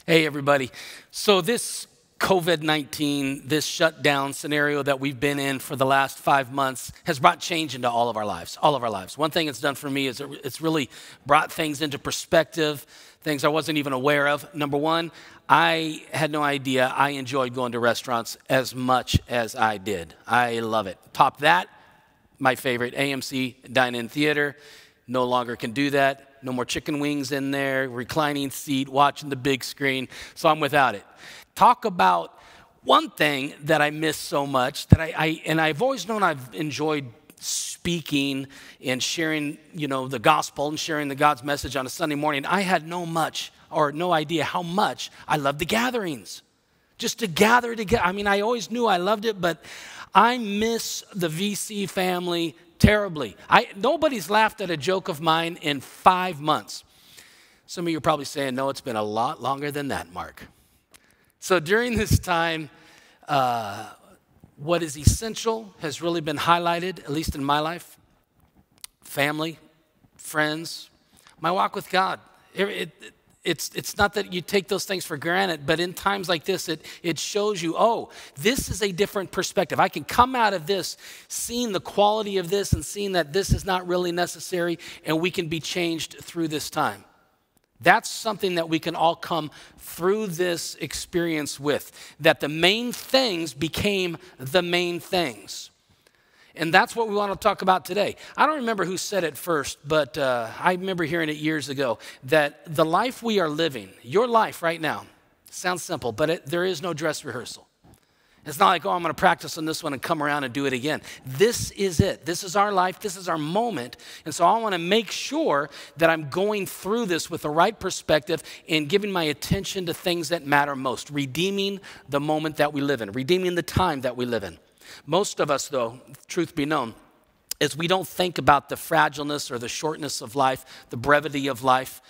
Hey, everybody. So this COVID-19, this shutdown scenario that we've been in for the last 5 months has brought change into all of our lives, One thing it's done for me is it's really brought things into perspective, things I wasn't even aware of. Number one, I had no idea I enjoyed going to restaurants as much as I did. I love it. Top that, my favorite, AMC Dine-In Theater. No longer can do that. No more chicken wings in there, reclining seat, watching the big screen. So I'm without it. Talk about one thing that I miss so much that I've always known I've enjoyed speaking and sharing, the gospel and sharing the God's message on a Sunday morning. I had no idea how much I loved the gatherings. Just to gather together. I always knew I loved it, but I miss the VC family terribly. Nobody's laughed at a joke of mine in 5 months. Some of you are probably saying, no, it's been a lot longer than that, Mark. So during this time, what is essential has really been highlighted, at least in my life. Family, friends, my walk with God. It's not that you take those things for granted, but in times like this, it shows you, oh, this is a different perspective. I can come out of this seeing the quality of this and seeing that this is not really necessary, and we can be changed through this time. That's something that we can all come through this experience with, that the main things became the main things. And that's what we want to talk about today. I don't remember who said it first, but I remember hearing it years ago, that the life we are living, your life right now, sounds simple, but there is no dress rehearsal. It's not like, oh, I'm going to practice on this one and come around and do it again. This is it. This is our life. This is our moment. And so I want to make sure that I'm going through this with the right perspective and giving my attention to things that matter most, redeeming the moment that we live in, redeeming the time that we live in. Most of us, though, truth be known, is we don't think about the fragileness or the shortness of life, the brevity of life.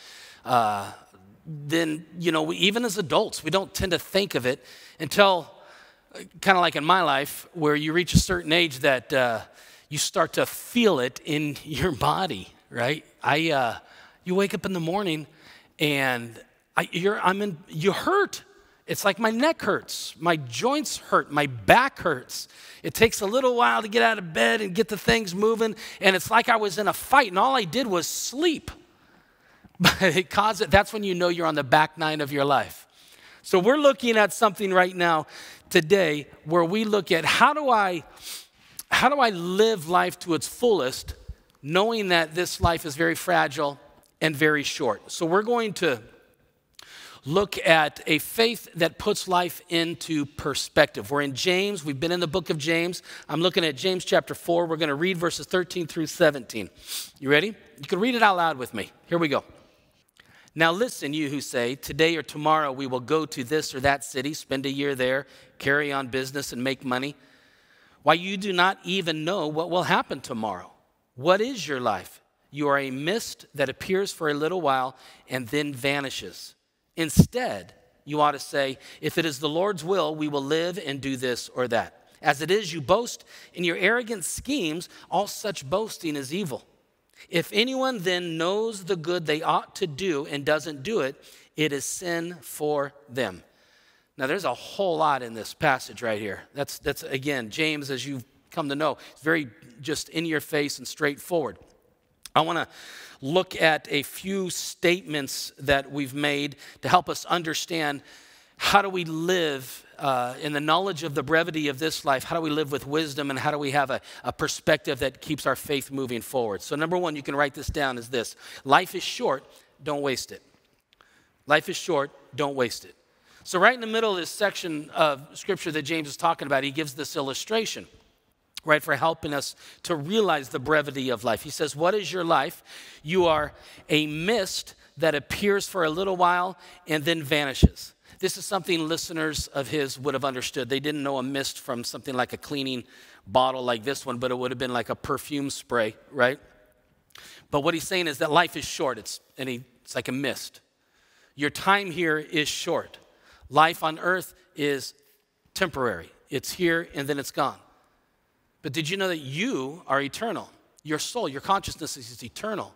Even as adults, we don't tend to think of it until, kind of like in my life, where you reach a certain age that you start to feel it in your body, right? You wake up in the morning and you hurt. It's like my neck hurts, my joints hurt, my back hurts. It takes a little while to get out of bed and get the things moving, and it's like I was in a fight, and all I did was sleep. But that's when you know you're on the back nine of your life. So we're looking at something right now today where we look at how do I live life to its fullest, knowing that this life is very fragile and very short. So we're going to look at a faith that puts life into perspective. We're in James. We've been in the book of James. I'm looking at James chapter 4. We're going to read verses 13 through 17. You ready? You can read it out loud with me. Here we go. Now listen, you who say, today or tomorrow we will go to this or that city, spend a year there, carry on business and make money. Why, you do not even know what will happen tomorrow. What is your life? You are a mist that appears for a little while and then vanishes. Instead, you ought to say, if it is the Lord's will, we will live and do this or that. As it is, you boast in your arrogant schemes. All such boasting is evil. If anyone then knows the good they ought to do and doesn't do it, it is sin for them. Now, there's a whole lot in this passage right here. That's again, James, as you've come to know, it's very just in your face and straightforward. I want to look at a few statements that we've made to help us understand how do we live in the knowledge of the brevity of this life. How do we live with wisdom, and how do we have a perspective that keeps our faith moving forward? So number one, you can write this down, is this: life is short, don't waste it. Life is short, don't waste it. So right in the middle of this section of scripture that James is talking about, he gives this illustration, right, for helping us to realize the brevity of life. He says, what is your life? You are a mist that appears for a little while and then vanishes. This is something listeners of his would have understood. They didn't know a mist from something like a cleaning bottle like this one, but it would have been like a perfume spray, right? But what he's saying is that life is short. It's like a mist. Your time here is short. Life on earth is temporary. It's here and then it's gone. But did you know that you are eternal? Your soul, your consciousness is eternal.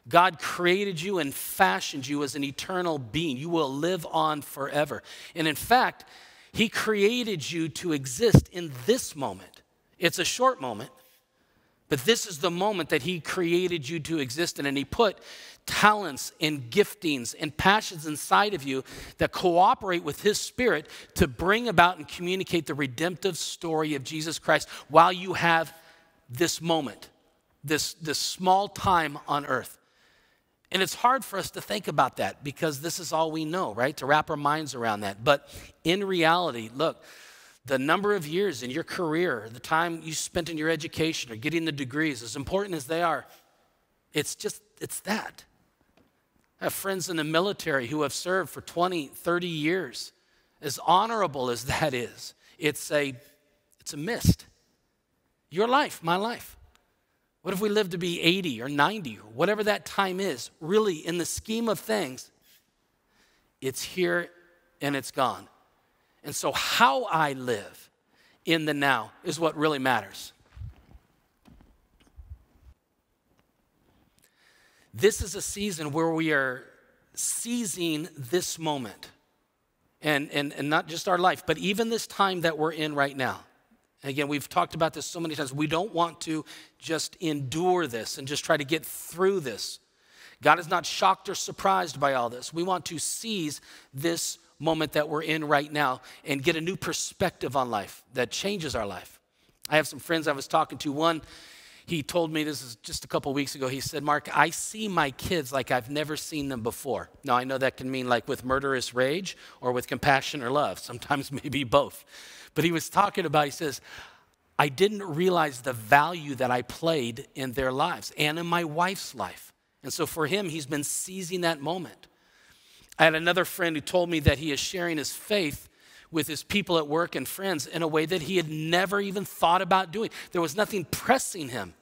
God created you and fashioned you as an eternal being. You will live on forever. And in fact, he created you to exist in this moment. It's a short moment, but this is the moment that he created you to exist in. And he put talents and giftings and passions inside of you that cooperate with his Spirit to bring about and communicate the redemptive story of Jesus Christ while you have this moment, this small time on earth. And it's hard for us to think about that because this is all we know, right? To wrap our minds around that. But in reality, look, the number of years in your career, the time you spent in your education or getting the degrees, as important as they are, it's that. I have friends in the military who have served for 20, 30 years. As honorable as that is, it's a mist. Your life, my life. What if we live to be 80 or 90 or whatever that time is? Really, in the scheme of things, it's here and it's gone. And so how I live in the now is what really matters. This is a season where we are seizing this moment. And not just our life, but even this time that we're in right now. Again, we've talked about this so many times. We don't want to just endure this and just try to get through this. God is not shocked or surprised by all this. We want to seize this moment that we're in right now and get a new perspective on life that changes our life. I have some friends I was talking to. One, he told me, this is just a couple weeks ago, he said, Mark, I see my kids like I've never seen them before. Now, I know that can mean like with murderous rage or with compassion or love. Sometimes maybe both. But he was talking about, he says, I didn't realize the value that I played in their lives and in my wife's life. And so for him, he's been seizing that moment. I had another friend who told me that he is sharing his faith with his people at work and friends in a way that he had never even thought about doing. There was nothing pressing him.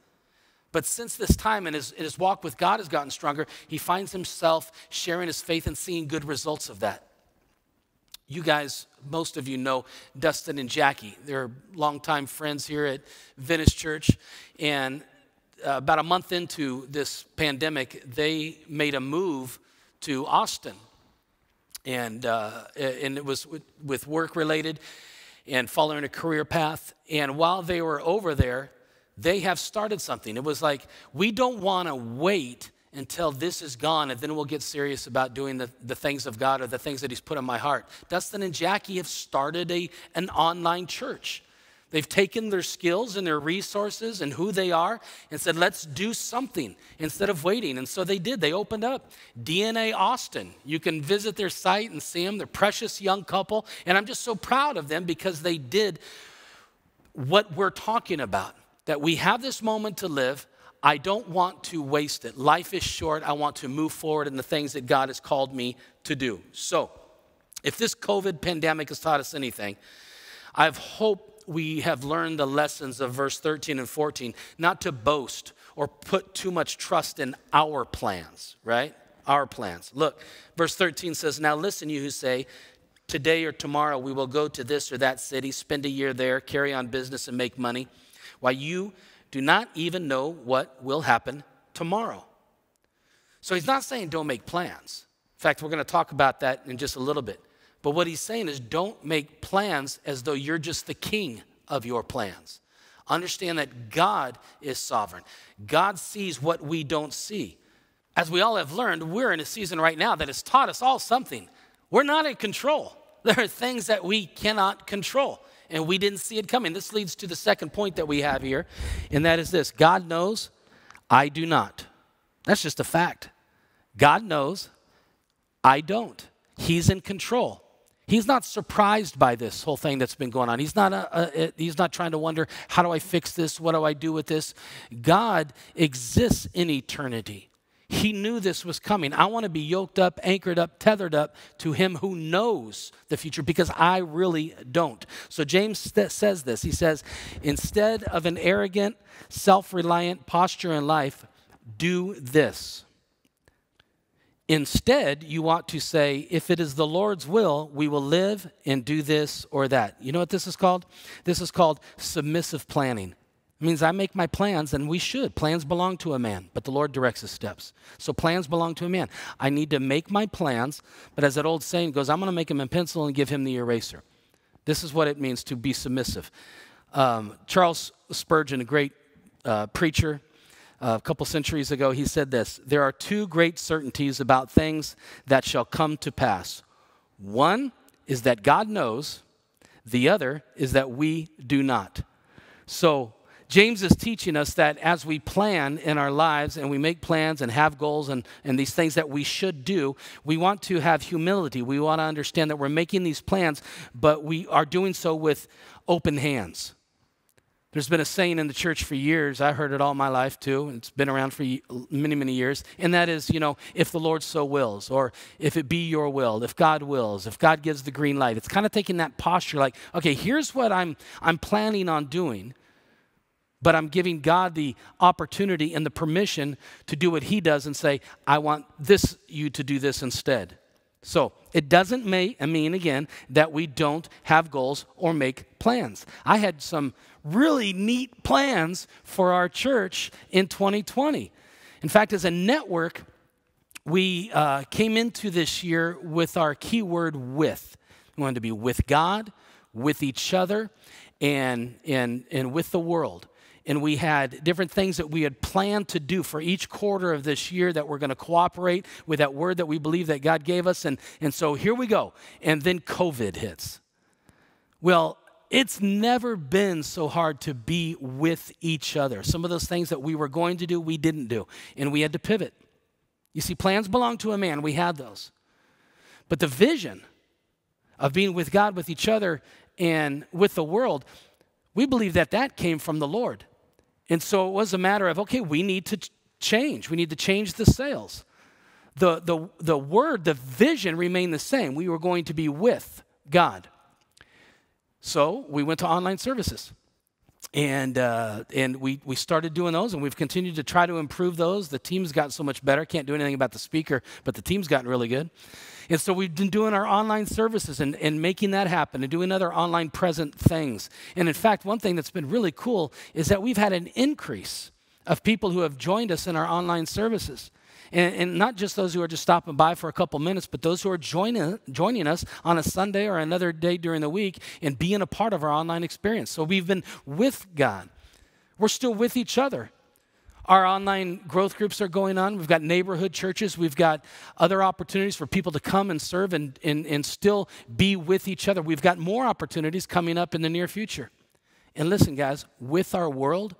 But since this time and his walk with God has gotten stronger, he finds himself sharing his faith and seeing good results of that. You guys, most of you know Dustin and Jackie. They're longtime friends here at Venice Church. And about a month into this pandemic, they made a move to Austin. And it was with work related and following a career path. And while they were over there, they have started something. It was like, we don't want to wait until this is gone and then we'll get serious about doing the things of God or the things that he's put in my heart. Dustin and Jackie have started an online church. They've taken their skills and their resources and who they are and said, let's do something instead of waiting. And so they did. They opened up DNA Austin. You can visit their site and see them. They're a precious young couple. And I'm just so proud of them because they did what we're talking about, that we have this moment to live. I don't want to waste it. Life is short. I want to move forward in the things that God has called me to do. So if this COVID pandemic has taught us anything, I hope we have learned the lessons of verse 13 and 14, not to boast or put too much trust in our plans, right? Our plans. Look, verse 13 says, now listen, you who say, today or tomorrow we will go to this or that city, spend a year there, carry on business and make money, while you do not even know what will happen tomorrow. So he's not saying don't make plans. In fact, we're going to talk about that in just a little bit. But what he's saying is don't make plans as though you're just the king of your plans. Understand that God is sovereign. God sees what we don't see. As we all have learned, we're in a season right now that has taught us all something. We're not in control. There are things that we cannot control. And we didn't see it coming. This leads to the second point that we have here, and that is this. God knows, I do not. That's just a fact. God knows, I don't. He's in control. He's not surprised by this whole thing that's been going on. He's not trying to wonder, how do I fix this? What do I do with this? God exists in eternity. He knew this was coming. I want to be yoked up, anchored up, tethered up to him who knows the future because I really don't. So James says this. He says, instead of an arrogant, self-reliant posture in life, do this. Instead, you ought to say, if it is the Lord's will, we will live and do this or that. You know what this is called? This is called submissive planning. It means I make my plans, and we should. Plans belong to a man, but the Lord directs his steps. So plans belong to a man. I need to make my plans, but as that old saying goes, I'm going to make him in pencil and give him the eraser. This is what it means to be submissive. Charles Spurgeon, a great preacher, a couple centuries ago, he said this: there are two great certainties about things that shall come to pass. One is that God knows. The other is that we do not. So James is teaching us that as we plan in our lives and we make plans and have goals and these things that we should do, we want to have humility. We want to understand that we're making these plans, but we are doing so with open hands. There's been a saying in the church for years. I heard it all my life too. It's been around for many, many years. And that is, if the Lord so wills, or if it be your will, if God wills, if God gives the green light. It's kind of taking that posture like, okay, here's what I'm planning on doing, but I'm giving God the opportunity and the permission to do what he does and say, I want you to do this instead. So it doesn't mean, again, that we don't have goals or make plans. I had some really neat plans for our church in 2020. In fact, as a network, we came into this year with our keyword with. We wanted to be with God, with each other, and with the world. And we had different things that we had planned to do for each quarter of this year that we're going to cooperate with that word that we believe that God gave us. And so here we go. And then COVID hits. Well, it's never been so hard to be with each other. Some of those things that we were going to do, we didn't do. And we had to pivot. You see, plans belong to a man. We had those. But the vision of being with God, with each other, and with the world, we believe that came from the Lord. And so it was a matter of, okay, we need to change. We need to change the sails. The word, the vision remained the same. We were going to be with God. So we went to online services. And we started doing those, and we've continued to try to improve those. The team's gotten so much better. Can't do anything about the speaker, but the team's gotten really good. And so we've been doing our online services and making that happen and doing other online present things. And in fact, one thing that's been really cool is that we've had an increase of people who have joined us in our online services. And not just those who are just stopping by for a couple minutes, but those who are joining us on a Sunday or another day during the week and being a part of our online experience. So we've been with God. We're still with each other. Our online growth groups are going on. We've got neighborhood churches. We've got other opportunities for people to come and serve and still be with each other. We've got more opportunities coming up in the near future. And listen, guys, with our world,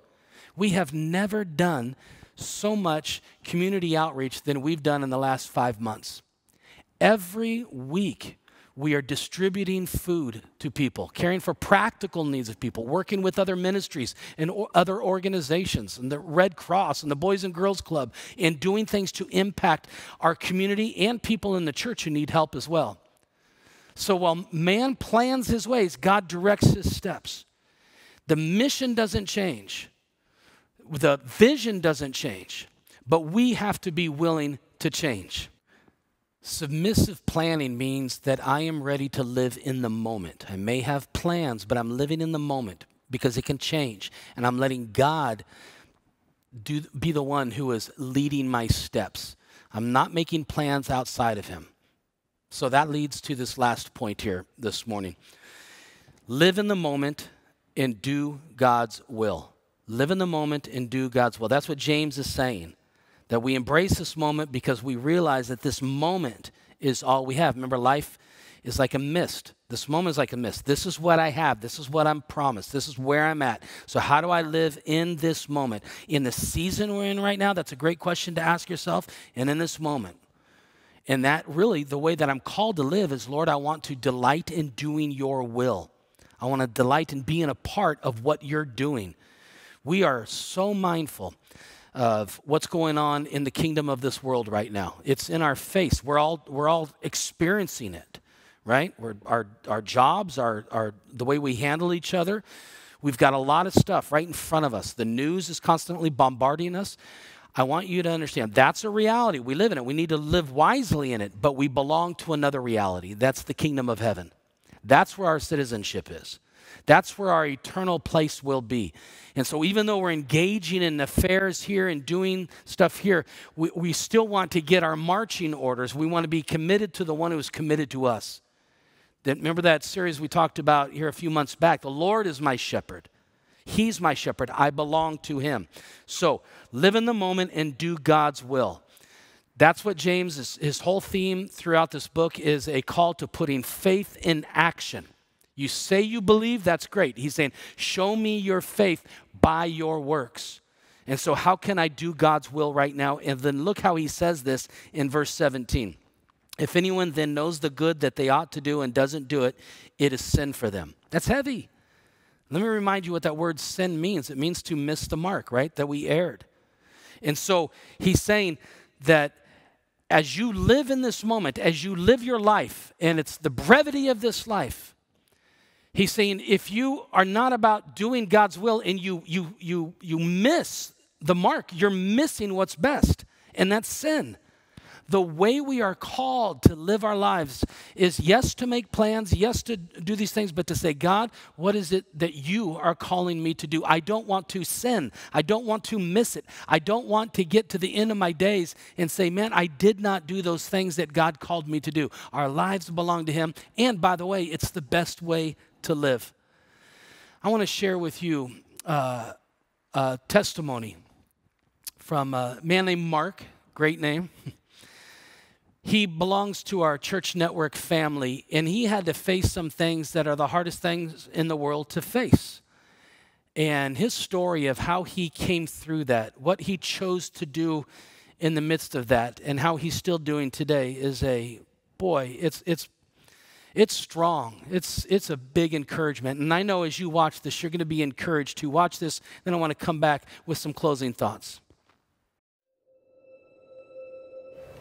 we have never done so much community outreach than we've done in the last 5 months. Every week, we are distributing food to people, caring for practical needs of people, working with other ministries and other organizations, and the Red Cross and the Boys and Girls Club, and doing things to impact our community and people in the church who need help as well. So while man plans his ways, God directs his steps. The mission doesn't change. The vision doesn't change, but we have to be willing to change. Submissive planning means that I am ready to live in the moment. I may have plans, but I'm living in the moment because it can change. And I'm letting God be the one who is leading my steps. I'm not making plans outside of him. So that leads to this last point here this morning. Live in the moment and do God's will. Live in the moment and do God's will. That's what James is saying, that we embrace this moment because we realize that this moment is all we have. Remember, life is like a mist. This moment is like a mist. This is what I have. This is what I'm promised. This is where I'm at. So how do I live in this moment? In the season we're in right now, that's a great question to ask yourself, and in this moment. And that really, the way that I'm called to live is, Lord, I want to delight in doing your will. I want to delight in being a part of what you're doing. We are so mindful of what's going on in the kingdom of this world right now. It's in our face. We're all experiencing it, right? Our jobs, the way we handle each other. We've got a lot of stuff right in front of us. The news is constantly bombarding us. I want you to understand that's a reality. We live in it. We need to live wisely in it, but we belong to another reality. That's the kingdom of heaven. That's where our citizenship is. That's where our eternal place will be. And so even though we're engaging in affairs here and doing stuff here, we still want to get our marching orders. We want to be committed to the one who is committed to us. Remember that series we talked about here a few months back? The Lord is my shepherd. He's my shepherd. I belong to him. So live in the moment and do God's will. That's what James, his whole theme throughout this book is a call to putting faith in action. You say you believe, that's great. He's saying, show me your faith by your works. And so how can I do God's will right now? And then look how he says this in verse 17. If anyone then knows the good that they ought to do and doesn't do it, it is sin for them. That's heavy. Let me remind you what that word sin means. It means to miss the mark, right? That we erred. And so he's saying that as you live in this moment, as you live your life, and it's the brevity of this life, he's saying if you are not about doing God's will and you miss the mark, you're missing what's best, and that's sin. The way we are called to live our lives is, yes, to make plans, yes, to do these things, but to say, God, what is it that you are calling me to do? I don't want to sin. I don't want to miss it. I don't want to get to the end of my days and say, man, I did not do those things that God called me to do. Our lives belong to him. And by the way, it's the best way to live. I want to share with you a testimony from a man named Mark, great name. He belongs to our church network family, and he had to face some things that are the hardest things in the world to face. And his story of how he came through that, what he chose to do in the midst of that, and how he's still doing today is it's strong. It's a big encouragement. And I know as you watch this, you're going to be encouraged to watch this. Then I want to come back with some closing thoughts.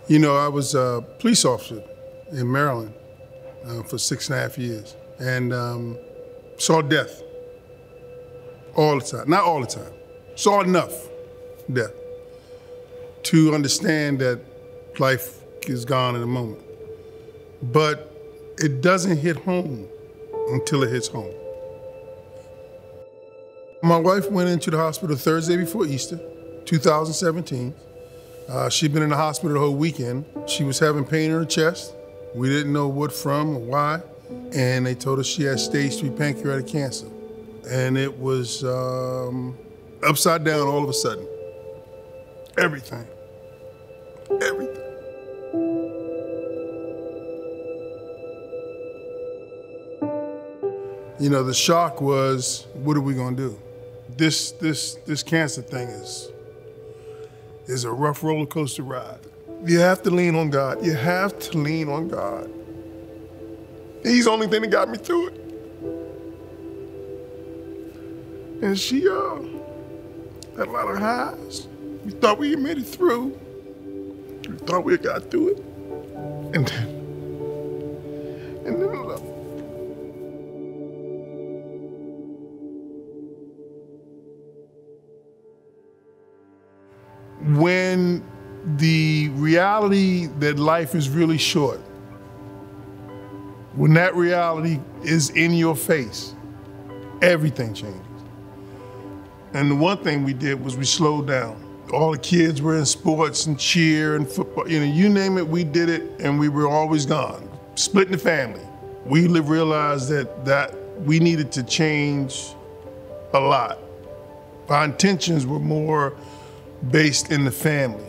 You know, I was a police officer in Maryland for 6.5 years and saw death all the time. Not all the time. Saw enough death to understand that life is gone in a moment. But it doesn't hit home until it hits home. My wife went into the hospital Thursday before Easter, 2017. She'd been in the hospital the whole weekend. She was having pain in her chest. We didn't know what from or why. And they told us she had stage 3 pancreatic cancer. And it was upside down all of a sudden. Everything. Everything. You know, the shock was, what are we gonna do? This cancer thing is a rough roller coaster ride. You have to lean on God. You have to lean on God. He's the only thing that got me through it. And she had a lot of highs. We thought we had made it through. We thought we had got through it. And then look. When the reality that life is really short, when that reality is in your face, everything changes. And the one thing we did was we slowed down. All the kids were in sports and cheer and football, you name it, we did it, and we were always gone. Splitting the family. We realized that we needed to change a lot. Our intentions were more based in the family,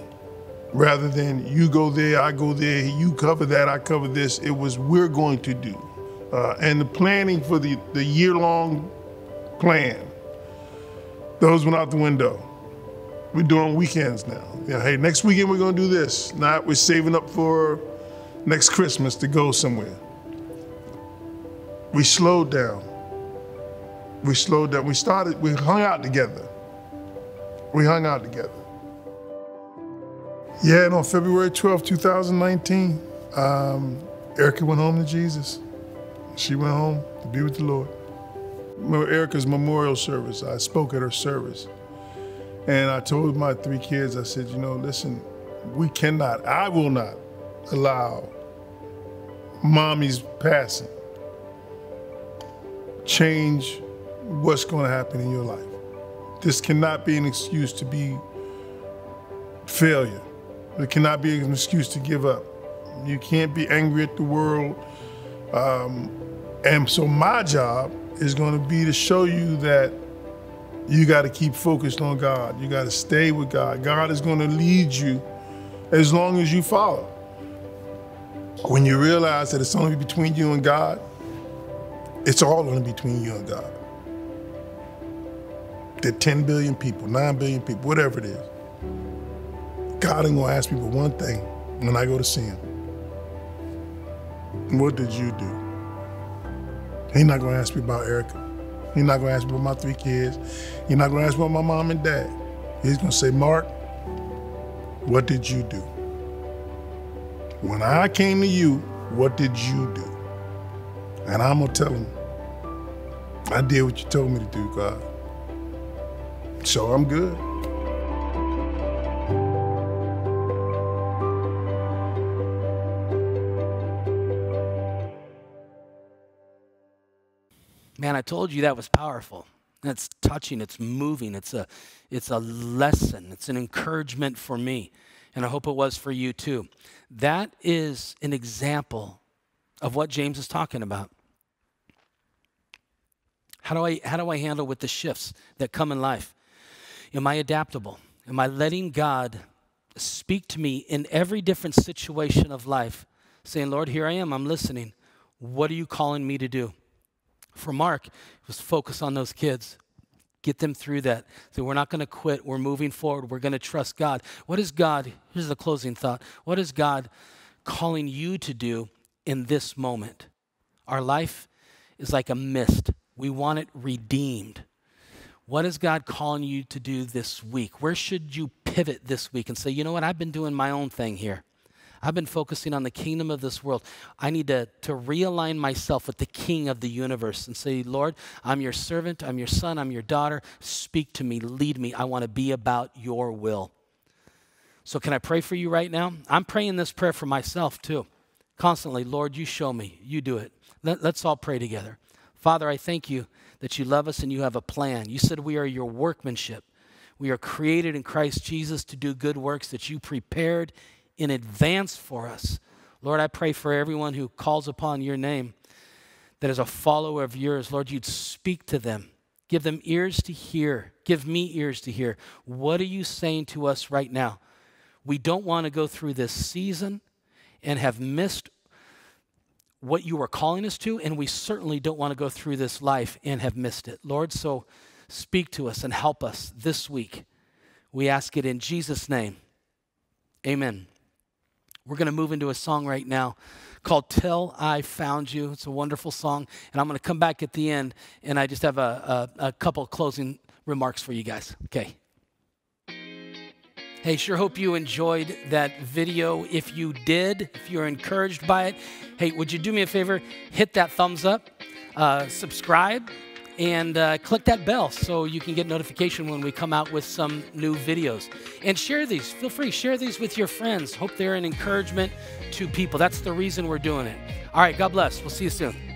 rather than you go there, I go there, you cover that, I cover this. It was we're going to do. And the planning for the year-long plan, those went out the window. We're doing weekends now. Hey, next weekend we're gonna do this. Now we're saving up for next Christmas to go somewhere. We slowed down. We slowed down. We hung out together. We hung out together. Yeah, and on February 12, 2019, Erica went home to Jesus. She went home to be with the Lord. Erica's memorial service, I spoke at her service. And I told my 3 kids, I said, listen, I will not allow mommy's passing change what's going to happen in your life. This cannot be an excuse to be failure. It cannot be an excuse to give up. You can't be angry at the world. And so my job is going to be to show you that you got to keep focused on God. You got to stay with God. God is going to lead you as long as you follow. When you realize that it's only between you and God, it's all only between you and God. There are 10 billion people, 9 billion people, whatever it is. God ain't gonna ask me but one thing when I go to see him. What did you do? He's not gonna ask me about Erica. He's not gonna ask me about my 3 kids. He's not gonna ask me about my mom and dad. He's gonna say, Mark, what did you do? When I came to you, what did you do? And I'm gonna tell him, I did what you told me to do, God. So I'm good. Man, I told you that was powerful. It's touching, it's moving, it's a lesson, it's an encouragement for me. And I hope it was for you too. That is an example of what James is talking about. How do I handle with the shifts that come in life? Am I adaptable? Am I letting God speak to me in every different situation of life, saying, Lord, here I am, I'm listening. What are you calling me to do? For Mark, it was focus on those kids. Get them through that. So we're not going to quit. We're moving forward. We're going to trust God. What is God? Here's the closing thought. What is God calling you to do in this moment? Our life is like a mist. We want it redeemed. What is God calling you to do this week? Where should you pivot this week and say, you know what, I've been doing my own thing here. I've been focusing on the kingdom of this world. I need to realign myself with the king of the universe and say, Lord, I'm your servant, I'm your son, I'm your daughter. Speak to me, lead me. I want to be about your will. So can I pray for you right now? I'm praying this prayer for myself too. Constantly, Lord, you show me, you do it. Let's all pray together. Father, I thank you that you love us and you have a plan. You said we are your workmanship. We are created in Christ Jesus to do good works that you prepared in advance for us. Lord, I pray for everyone who calls upon your name that is a follower of yours. Lord, you'd speak to them. Give them ears to hear. Give me ears to hear. What are you saying to us right now? We don't want to go through this season and have missed what you are calling us to, and we certainly don't want to go through this life and have missed it. Lord, so speak to us and help us this week. We ask it in Jesus' name. Amen. We're going to move into a song right now called Till I Found You. It's a wonderful song, and I'm going to come back at the end, and I just have a couple closing remarks for you guys. Okay. Hey, sure hope you enjoyed that video. If you did, if you're encouraged by it, hey, would you do me a favor? Hit that thumbs up, subscribe, and click that bell so you can get notification when we come out with some new videos. And share these. Feel free, share these with your friends. Hope they're an encouragement to people. That's the reason we're doing it. All right, God bless. We'll see you soon.